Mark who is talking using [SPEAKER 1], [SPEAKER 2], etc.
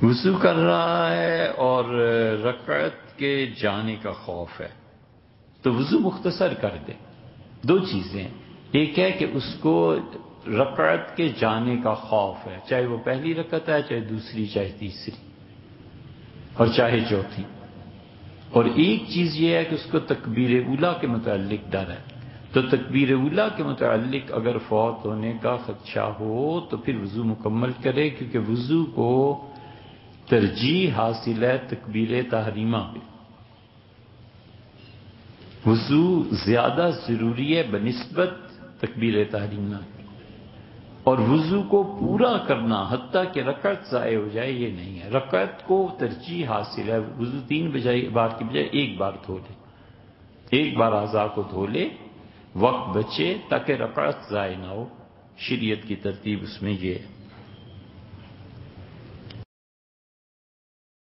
[SPEAKER 1] وضو کر رہا ہے اور رکعت کے جانے کا خوف ہے تو وضو مختصر کر دے. دو چیزیں ہیں، ایک ہے کہ اس کو رکعت کے جانے کا خوف ہے، چاہے وہ پہلی رکعت ہے، چاہے دوسری، چاہے تیسری، اور چاہے چوتھی. اور ایک چیز یہ ہے کہ اس کو تکبیر اولیٰ کے متعلق ڈر ہے. تو تکبیر اولیٰ کے متعلق اگر فوت ہونے کا خدشہ ہو تو پھر وضو مکمل کرے، کیونکہ وضو کو ترجیح حاصل ہے تکبیر تحریمہ پہ. وضو زیادہ ضروری ہے بنسبت تکبیر تحریمہ کی، اور وضو کو پورا کرنا حتیٰ کہ رکعت ضائع ہو جائے یہ نہیں ہے. رکعت کو ترجیح حاصل ہے، وضو 3 بار کی بجائے 1 بار دھو لے، 1 بار اعضاء کو دھو لے، وقت بچے تاکہ رکعت ضائع نہ ہو. شریعت کی ترتیب اس میں یہ ہے.